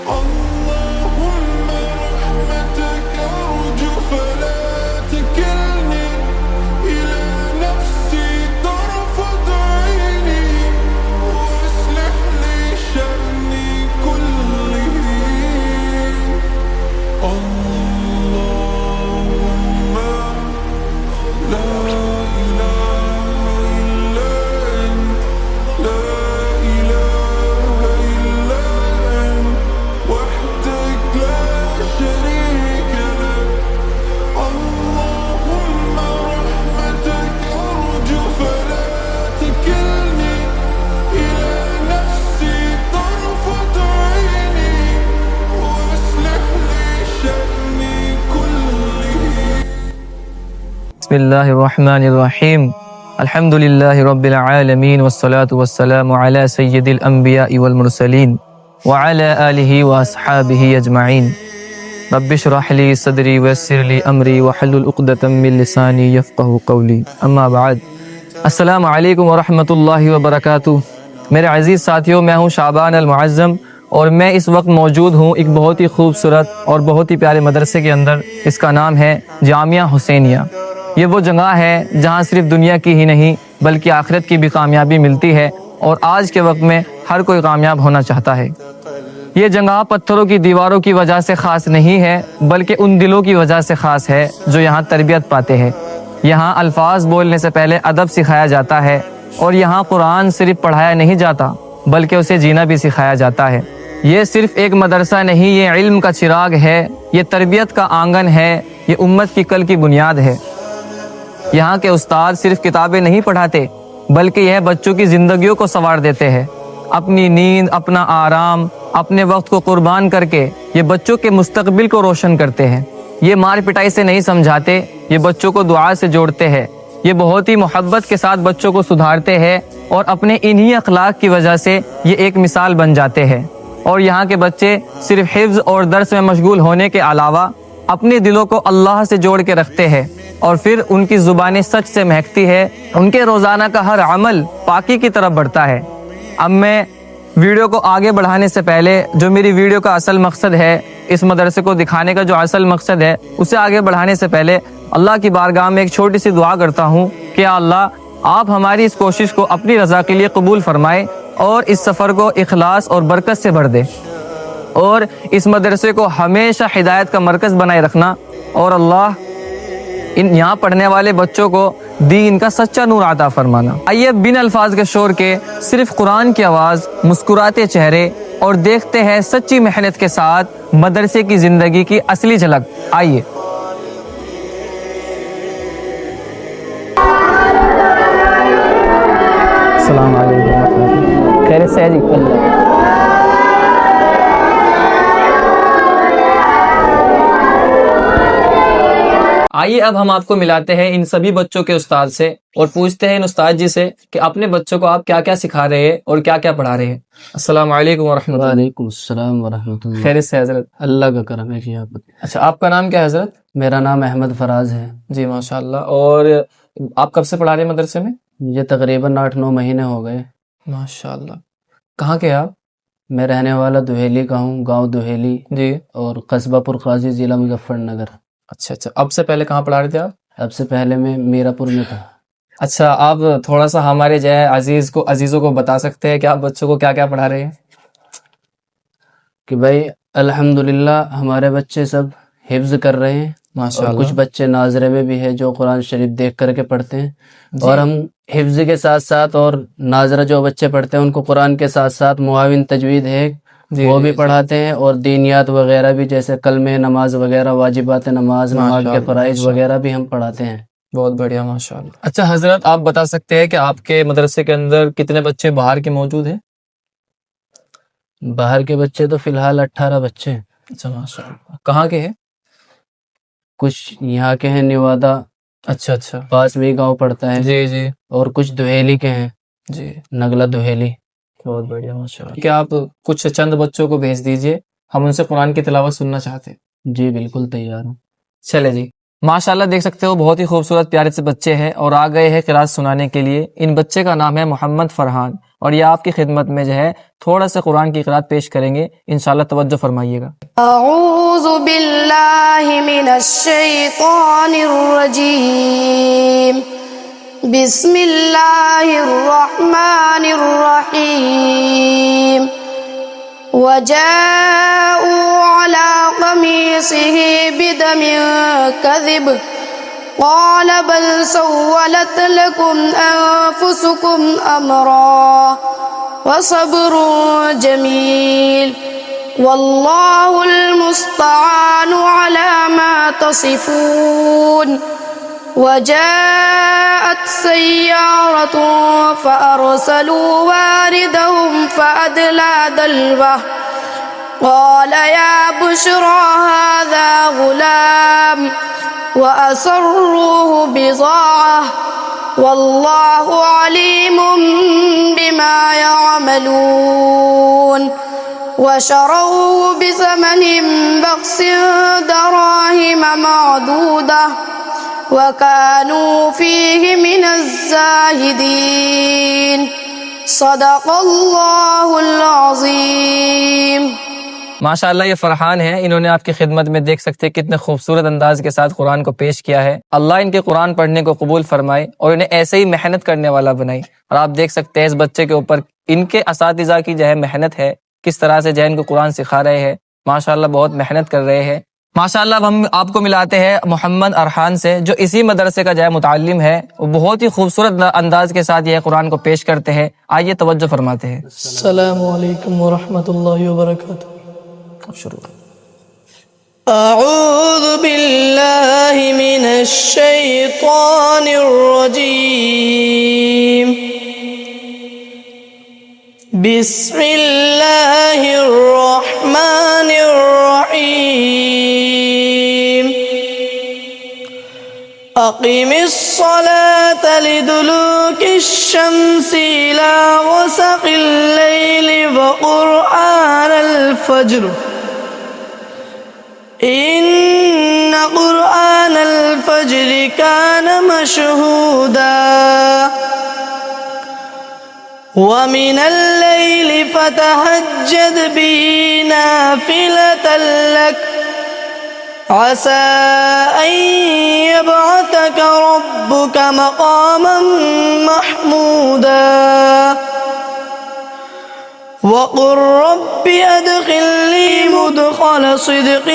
اللهم رحمتك أرجو فلا تكلني إلى نفسي طرفة عيني وأصلح لي شأني كله. اللهم لا إله إلا أنت لا إله إلا أنت وحدك لا شريك لك. اللهم رحمتك أرجو فلا تكلني إلى نفسي طرفة عيني وأصلح لي شأني كله. بسم اللہ الرحمن الرحیم الحمد للہ رب العالمین والصلاة والسلام علی سید الانبیاء والمرسلین وعلی آلہ واصحابہ اجمعین. رب اشرح لی صدری ویسر لی امری وحلل عقدۃ من لسانی یفقہوا قولی. اما بعد، السلام علیکم ورحمۃ اللہ وبرکاتہ. میرے عزیز ساتھیوں، میں ہوں شعبان المعظم اور میں اس وقت موجود ہوں ایک بہت ہی خوبصورت اور بہت ہی پیارے مدرسے کے اندر. اس کا نام ہے جامعہ حسینیہ. یہ وہ جگہ ہے جہاں صرف دنیا کی ہی نہیں بلکہ آخرت کی بھی کامیابی ملتی ہے، اور آج کے وقت میں ہر کوئی کامیاب ہونا چاہتا ہے. یہ جگہ پتھروں کی دیواروں کی وجہ سے خاص نہیں ہے بلکہ ان دلوں کی وجہ سے خاص ہے جو یہاں تربیت پاتے ہیں. یہاں الفاظ بولنے سے پہلے ادب سکھایا جاتا ہے، اور یہاں قرآن صرف پڑھایا نہیں جاتا بلکہ اسے جینا بھی سکھایا جاتا ہے. یہ صرف ایک مدرسہ نہیں، یہ علم کا چراغ ہے، یہ تربیت کا آنگن ہے، یہ امت کی کل کی بنیاد ہے. یہاں کے استاد صرف کتابیں نہیں پڑھاتے بلکہ یہ بچوں کی زندگیوں کو سنوار دیتے ہیں. اپنی نیند، اپنا آرام، اپنے وقت کو قربان کر کے یہ بچوں کے مستقبل کو روشن کرتے ہیں. یہ مار پٹائی سے نہیں سمجھاتے، یہ بچوں کو دعا سے جوڑتے ہیں. یہ بہت ہی محبت کے ساتھ بچوں کو سدھارتے ہیں، اور اپنے انہی اخلاق کی وجہ سے یہ ایک مثال بن جاتے ہیں. اور یہاں کے بچے صرف حفظ اور درس میں مشغول ہونے کے علاوہ اپنے دلوں کو اللہ سے جوڑ کے رکھتے ہیں، اور پھر ان کی زبانیں سچ سے مہکتی ہے. ان کے روزانہ کا ہر عمل پاکی کی طرف بڑھتا ہے. اب میں ویڈیو کو آگے بڑھانے سے پہلے جو میری ویڈیو کا اصل مقصد ہے، اس مدرسے کو دکھانے کا جو اصل مقصد ہے، اسے آگے بڑھانے سے پہلے اللہ کی بارگاہ میں ایک چھوٹی سی دعا کرتا ہوں کہ یا اللہ، آپ ہماری اس کوشش کو اپنی رضا کے لیے قبول فرمائے اور اس سفر کو اخلاص اور برکت سے بھر دے، اور اس مدرسے کو ہمیشہ ہدایت کا مرکز بنائے رکھنا. اور اللہ یہاں پڑھنے والے بچوں کو دین کا سچا نور عطا فرمانا. آئیے بن الفاظ کے شور کے صرف قرآن کی آواز، مسکراتے چہرے اور دیکھتے ہیں سچی محنت کے ساتھ مدرسے کی زندگی کی اصلی جھلک. آئیے. السلام علیکم. خیریت سے ہے جی؟ آئیے اب ہم آپ کو ملاتے ہیں ان سبھی بچوں کے استاد سے اور پوچھتے ہیں ان استاد جی سے کہ اپنے بچوں کو آپ کیا کیا سکھا رہے ہیں اور کیا کیا پڑھا رہے ہیں. السلام علیکم ورحمۃ اللہ. وعلیکم السلام ورحمۃ اللہ. خیریت سے حضرت؟ اللہ کا کرم ہے جی. آپ اچھا، آپ کا نام کیا ہے حضرت؟ میرا نام احمد فراز ہے جی ماشاء اللہ. اور آپ کب سے پڑھا رہے ہیں مدرسے میں؟ یہ تقریباً 8-9 مہینے ہو گئے. ماشاء اللہ. کہاں کے آپ؟ میں رہنے والا دوہیلی کا ہوں، گاؤں دوہیلی جی. اور قصبہ پر قاضی، ضلع مظفر نگر. اچھا اچھا. اب سے پہلے کہاں پڑھا رہے تھے آپ؟ اب سے پہلے میں میرا پور میں تھا. اچھا، آپ تھوڑا سا ہمارے جو ہے عزیزوں کو بتا سکتے ہیں کہ آپ بچوں کو کیا کیا پڑھا رہے ہیں؟ کہ بھائی الحمدللہ ہمارے بچے سب حفظ کر رہے ہیں، ماشاء اور اللہ. کچھ بچے ناظرے میں بھی ہے جو قرآن شریف دیکھ کر کے پڑھتے ہیں. جی. اور ہم حفظ کے ساتھ ساتھ اور ناظرہ جو بچے پڑھتے ہیں ان کو قرآن کے ساتھ ساتھ معاون تجوید ہے جی وہ جی بھی جی. پڑھاتے ہیں، اور دینیات وغیرہ بھی جیسے کلمہ نماز وغیرہ، واجبات نماز، نماز ماشاء کے اللہ، فرائض ماشاء وغیرہ بھی ہم پڑھاتے ہیں. بہت بڑھیا ماشاء اللہ. اچھا حضرت، آپ بتا سکتے ہیں کہ آپ کے مدرسے کے اندر کتنے بچے باہر کے موجود ہیں؟ باہر کے بچے تو فی الحال 18 بچے ہیں. اچھا ماشاء اللہ. کہاں کے ہیں؟ کچھ یہاں کے ہیں نیوادا، اچھا اچھا. پاس میں گاؤں پڑتا ہے، جی جی اور کچھ دوہیلی کے ہیں، جی. نگلا دوہیلی. بہت بڑھیا ماشاء اللہ. کیا آپ کچھ چند بچوں کو بھیج دیجئے، ہم ان سے قرآن کی تلاوت سننا چاہتے ہیں. جی بالکل تیار ہوں. چلے جی. ماشاءاللہ دیکھ سکتے ہو بہت ہی خوبصورت پیارے سے بچے ہیں اور آ گئے ہیں قرات سنانے کے لیے. ان بچے کا نام ہے محمد فرحان. اور یہ آپ کی خدمت میں جو ہے تھوڑا سا قرآن کی قرأت پیش کریں گے، انشاءاللہ توجہ فرمائیے گا۔ اعوذ باللہ من الشیطان الرجیم، بسم اللہ الرحمن الرحیم، وجاءوا على قمیصه بدم کذب قال بل سولت لكم أنفسكم أمرا وصبر جميل والله المستعان على ما تصفون۔ وجاءت سيارة فأرسلوا واردهم فأدلى دلوه قال يا بشرى هذا غلام وأسروه بضاعة والله عليم بما يعملون، وشروه بثمن بخس دراهم معدودة وكانوا فيه من الزاهدين۔ صدق اللہ العظیم۔ ماشاءاللہ یہ فرحان ہیں، انہوں نے آپ کی خدمت میں دیکھ سکتے ہیں کتنے خوبصورت انداز کے ساتھ قرآن کو پیش کیا ہے۔ اللہ ان کے قرآن پڑھنے کو قبول فرمائے اور انہیں ایسے ہی محنت کرنے والا بنائے۔ اور آپ دیکھ سکتے ہیں اس بچے کے اوپر ان کے اساتذہ کی جو ہے محنت ہے، کس طرح سے جو ہے ان کو قرآن سکھا رہے ہیں، ماشاءاللہ بہت محنت کر رہے ہیں۔ ماشاءاللہ اب ہم آپ کو ملاتے ہیں محمد ارحان سے، جو اسی مدرسے کا جو ہے متعلم ہے، وہ بہت ہی خوبصورت انداز کے ساتھ یہ قرآن کو پیش کرتے ہیں۔ آئیے توجہ فرماتے ہیں۔ السلام علیکم ورحمۃ اللہ وبرکاتہ۔ شروع۔ اعوذ باللہ من الشیطان الرجیم، بسم اللہ الرحمن الرحیم، اقم الصلاة لدلوک الشمس الى غسق اللیل وقرآن الفجر ان قرآن الفجر كان مشهودا ومن الليل فتهجد به نافلة لك عسى أن يبعثك ربك مقاما محمودا وقل رب أدخلني مدخل صدق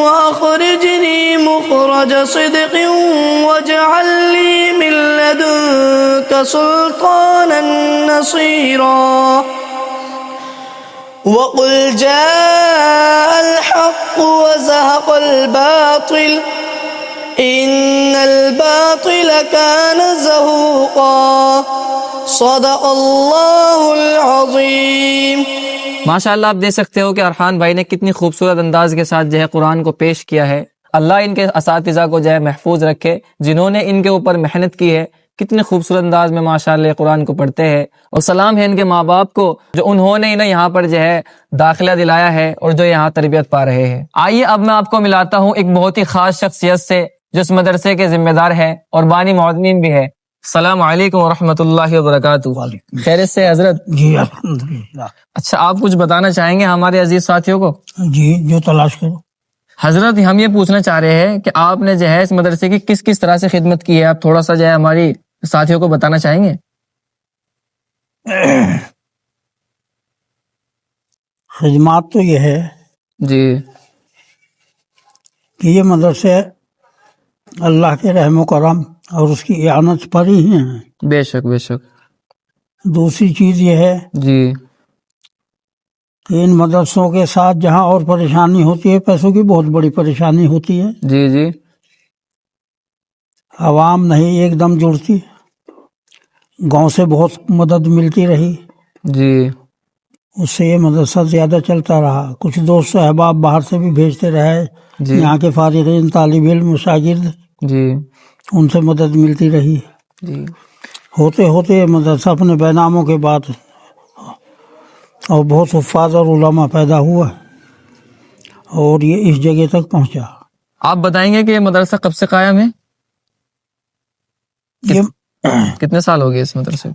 وأخرجني مخرج صدق واجعل لي من لدنك سلطانا نصيرا وقل جاء الحق وزهق الباطل إن الباطل كان زهوقا صدق اللہ العظیم۔ ماشاءاللہ آپ دیکھ سکتے ہو کہ ارحان بھائی نے کتنی خوبصورت انداز کے ساتھ جو ہے قرآن کو پیش کیا ہے۔ اللہ ان کے اساتذہ کو جو ہے محفوظ رکھے، جنہوں نے ان کے اوپر محنت کی ہے، کتنے خوبصورت انداز میں ماشاءاللہ قرآن کو پڑھتے ہیں۔ اور سلام ہے ان کے ماں باپ کو جو انہوں نے انہیں یہاں پر جو ہے داخلہ دلایا ہے اور جو یہاں تربیت پا رہے ہیں۔ آئیے اب میں آپ کو ملاتا ہوں ایک بہت ہی خاص شخصیت سے جو اس مدرسے کے ذمہ دار ہے اور بانی معلمین بھی ہے۔ السلام علیکم ورحمۃ اللہ وبرکاتہ۔ خیریت سے حضرت؟ جی الحمدللہ۔ اچھا، آپ کچھ بتانا چاہیں گے ہمارے عزیز ساتھیوں کو؟ جی جو تلاش کرو۔ حضرت ہم یہ پوچھنا چاہ رہے ہیں کہ آپ نے جو ہے اس مدرسے کی کس کس طرح سے خدمت کی ہے، آپ تھوڑا سا جو ہے ہماری ساتھیوں کو بتانا چاہیں گے؟ خدمات تو یہ ہے جی کہ یہ مدرسے اللہ کے رحم و کرم اور اس کی اعانت پر ہی ہیں۔ بے شک بے شک۔ دوسری چیز یہ ہے جی کہ ان مدرسوں کے ساتھ جہاں اور پریشانی ہوتی ہے، پیسوں کی بہت بڑی پریشانی ہوتی ہے، جی جی عوام نہیں ایک دم جڑتی، گاؤں سے بہت مدد ملتی رہی، جی اس سے یہ مدرسہ زیادہ چلتا رہا۔ کچھ دوست احباب باہر سے بھی بھیجتے رہے، جی یہاں کے فارغین طالب علم شاگرد، جی ان سے مدد ملتی رہی۔ جی ہوتے ہوتے یہ مدرسہ اپنے بیناموں کے بعد اور بہت حفاظ اور علماء پیدا ہوا اور یہ اس جگہ تک پہنچا۔ آپ بتائیں گے کہ یہ مدرسہ کب سے قائم ہے؟ یہ کتنے سال ہو گئے اس مدرسے کو؟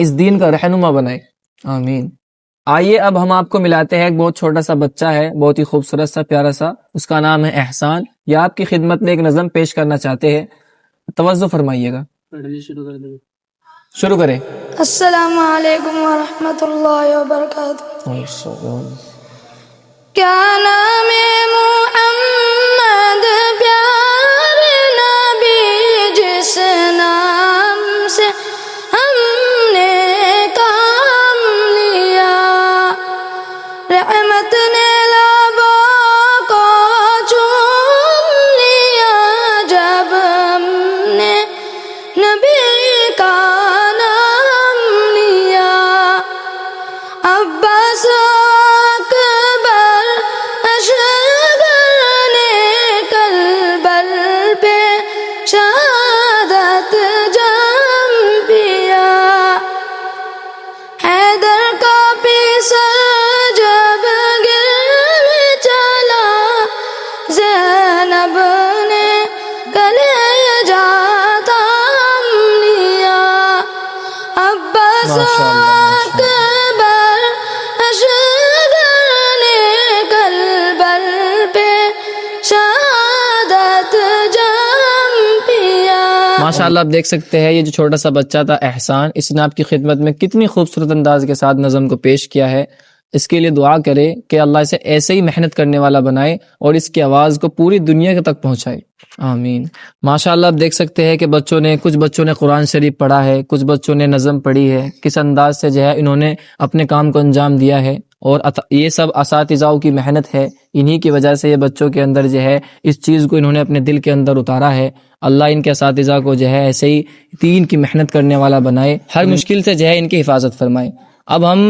اس دین کا رہنما بنائے، آمین۔ آئیے اب ہم آپ کو ملاتے ہیں ایک بہت چھوٹا سا بچہ ہے، بہت ہی خوبصورت سا پیارا سا، اس کا نام ہے احسان۔ یہ آپ کی خدمت میں ایک نظم پیش کرنا چاہتے ہیں، توجہ فرمائیے گا۔ شروع کریں۔ السلام علیکم ورحمۃ اللہ وبرکاتہ۔ کیا نام محمد پیارے نبی، جس نام سے ہم نے کام لیا، رحمت نے لبوں کو چوم لیا جب ہم نے نبی کا نام لیا۔ عباس اکبر اشغر نے کربل پہ شہادت جام پیا، حیدر کا پیسا جب گر چلا، زینب نے کلیجہ تھام لیا۔ عباس اکبر اشغر نے کربل پہ شہادت جام پیا۔ ماشاءاللہ آپ دیکھ سکتے ہیں یہ جو چھوٹا سا بچہ تھا احسان، اس نے آپ کی خدمت میں کتنی خوبصورت انداز کے ساتھ نظم کو پیش کیا ہے۔ اس کے لیے دعا کرے کہ اللہ اسے ایسے ہی محنت کرنے والا بنائے اور اس کی آواز کو پوری دنیا تک پہنچائے، آمین۔ ماشاءاللہ آپ دیکھ سکتے ہیں کہ کچھ بچوں نے قرآن شریف پڑھا ہے، کچھ بچوں نے نظم پڑھی ہے، کس انداز سے جو ہے انہوں نے اپنے کام کو انجام دیا ہے، اور یہ سب اساتذہ کی محنت ہے۔ انہی کی وجہ سے یہ بچوں کے اندر جو ہے اس چیز کو انہوں نے اپنے دل کے اندر اتارا ہے۔ اللہ ان کے اساتذہ کو جو ہے ایسے ہی دین کی محنت کرنے والا بنائے، ہر مشکل سے جو ہے ان کی حفاظت فرمائے۔ اب ہم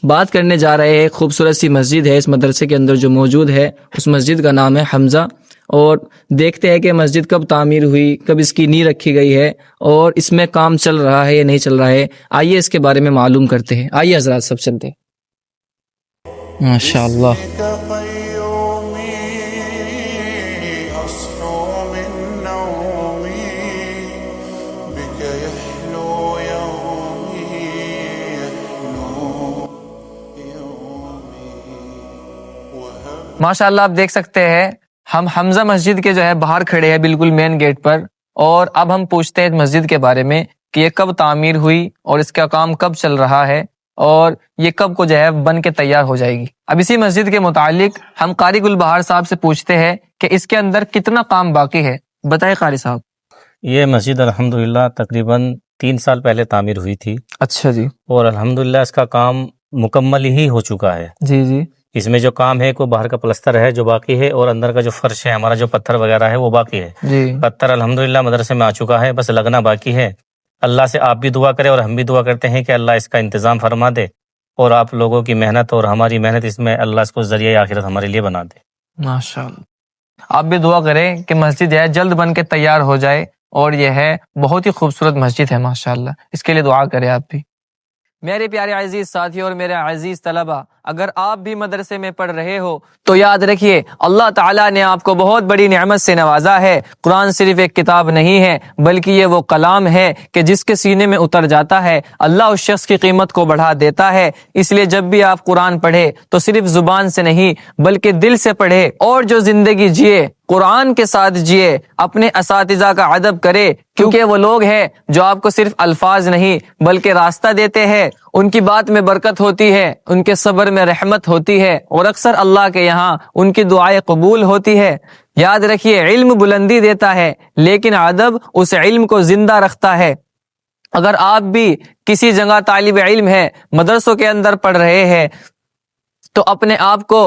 بات کرنے جا رہے ہیں، ایک خوبصورت سی مسجد ہے اس مدرسے کے اندر جو موجود ہے، اس مسجد کا نام ہے حمزہ، اور دیکھتے ہیں کہ مسجد کب تعمیر ہوئی، کب اس کی نیو رکھی گئی ہے، اور اس میں کام چل رہا ہے یا نہیں چل رہا ہے۔ آئیے اس کے بارے میں معلوم کرتے ہیں، آئیے حضرات سب چلتے ہیں۔ ماشاءاللہ تقيومي أصحو من نومي بك يحلو يومي يحلو يومي وهب ماشاءاللہ آپ دیکھ سکتے ہیں ہم حمزہ مسجد کے جو ہے باہر کھڑے ہیں بالکل مین گیٹ پر، اور اب ہم پوچھتے ہیں مسجد کے بارے میں کہ یہ کب تعمیر ہوئی اور اس کا کام کب چل رہا ہے اور یہ کب کو جو ہے بن کے تیار ہو جائے گی۔ اب اسی مسجد کے متعلق ہم قاری گلبہار صاحب سے پوچھتے ہیں کہ اس کے اندر کتنا کام باقی ہے، بتائیں قاری صاحب۔ یہ مسجد الحمدللہ تقریباً 3 سال پہلے تعمیر ہوئی تھی، اچھا جی، اور الحمدللہ اس کا کام مکمل ہی ہو چکا ہے۔ جی جی، اس میں جو کام ہے کوئی باہر کا پلستر ہے جو باقی ہے، اور اندر کا جو فرش ہے ہمارا جو پتھر وغیرہ ہے وہ باقی ہے۔ جی پتھر الحمدللہ مدرسے میں آ چکا ہے، بس لگنا باقی ہے۔ اللہ سے آپ بھی دعا کریں اور ہم بھی دعا کرتے ہیں کہ اللہ اس کا انتظام فرما دے، اور آپ لوگوں کی محنت اور ہماری محنت اس میں اللہ اس کو ذریعہ آخرت ہمارے لیے بنا دے۔ ماشاءاللہ آپ بھی دعا کریں کہ مسجد ہے جلد بن کے تیار ہو جائے، اور یہ ہے بہت ہی خوبصورت مسجد ہے ماشاءاللہ، اس کے لیے دعا کریں آپ بھی۔ میرے پیارے عزیز ساتھیوں اور میرے عزیز طلبہ، اگر آپ بھی مدرسے میں پڑھ رہے ہو تو یاد رکھیے اللہ تعالیٰ نے آپ کو بہت بڑی نعمت سے نوازا ہے۔ قرآن صرف ایک کتاب نہیں ہے بلکہ یہ وہ کلام ہے کہ جس کے سینے میں اتر جاتا ہے اللہ اس شخص کی قیمت کو بڑھا دیتا ہے۔ اس لیے جب بھی آپ قرآن پڑھے تو صرف زبان سے نہیں بلکہ دل سے پڑھے، اور جو زندگی جیے قرآن کے ساتھ جیے، اپنے اساتذہ کا ادب کرے، کیونکہ وہ لوگ ہیں جو آپ کو صرف الفاظ نہیں بلکہ راستہ دیتے ہیں۔ ان کی بات میں برکت ہوتی ہے، ان کے صبر میں رحمت ہوتی ہے، اور اکثر اللہ کے یہاں ان کی دعائیں قبول ہوتی ہے۔ یاد رکھیے علم بلندی دیتا ہے لیکن ادب اس علم کو زندہ رکھتا ہے۔ اگر آپ بھی کسی جگہ طالب علم ہے، مدرسوں کے اندر پڑھ رہے ہیں، تو اپنے آپ کو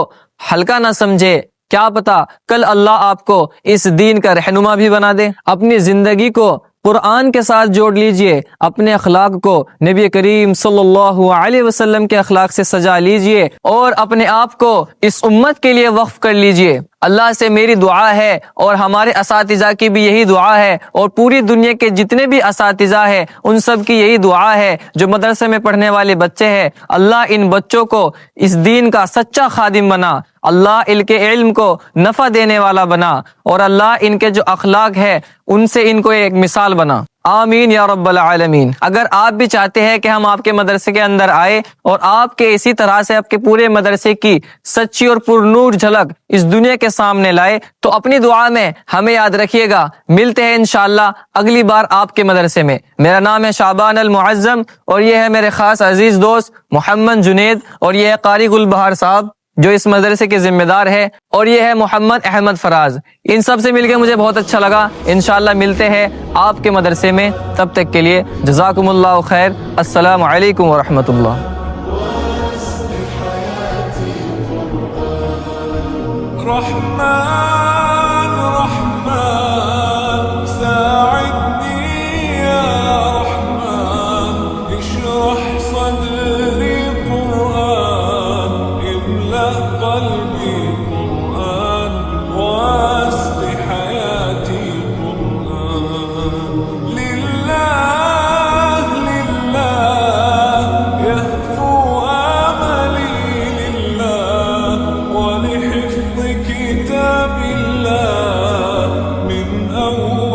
ہلکا نہ سمجھے، کیا پتا کل اللہ آپ کو اس دین کا رہنما بھی بنا دے۔ اپنی زندگی کو قرآن کے ساتھ جوڑ لیجئے، اپنے اخلاق کو نبی کریم صلی اللہ علیہ وسلم کے اخلاق سے سجا لیجئے، اور اپنے آپ کو اس امت کے لیے وقف کر لیجئے۔ اللہ سے میری دعا ہے اور ہمارے اساتذہ کی بھی یہی دعا ہے، اور پوری دنیا کے جتنے بھی اساتذہ ہیں ان سب کی یہی دعا ہے جو مدرسے میں پڑھنے والے بچے ہیں، اللہ ان بچوں کو اس دین کا سچا خادم بنا، اللہ ان کے علم کو نفع دینے والا بنا، اور اللہ ان کے جو اخلاق ہے ان سے ان کو ایک مثال بنا۔ آمین یا رب العالمین۔ اگر آپ بھی چاہتے ہیں کہ ہم آپ کے مدرسے کے اندر آئے اور آپ کے اسی طرح سے آپ کے پورے مدرسے کی سچی اور پرنور جھلک اس دنیا کے سامنے لائے تو اپنی دعا میں ہمیں یاد رکھیے گا۔ ملتے ہیں انشاءاللہ اگلی بار آپ کے مدرسے میں۔ میرا نام ہے شعبان المعظم اور یہ ہے میرے خاص عزیز دوست محمد جنید، اور یہ ہے قاری گلبہار صاحب جو اس مدرسے کے ذمہ دار ہے، اور یہ ہے محمد احمد فراز۔ ان سب سے مل کے مجھے بہت اچھا لگا۔ انشاءاللہ ملتے ہیں آپ کے مدرسے میں، تب تک کے لیے جزاکم اللہ خیر۔ السلام علیکم ورحمۃ اللہ۔ رحمن رحمن ساعدني يا رحمن اشرح صدري قرآن املأ قلبي قرآن واسق حياتي قرآن لله لله يهفو آملي لله ولحفظ كتاب الله من أول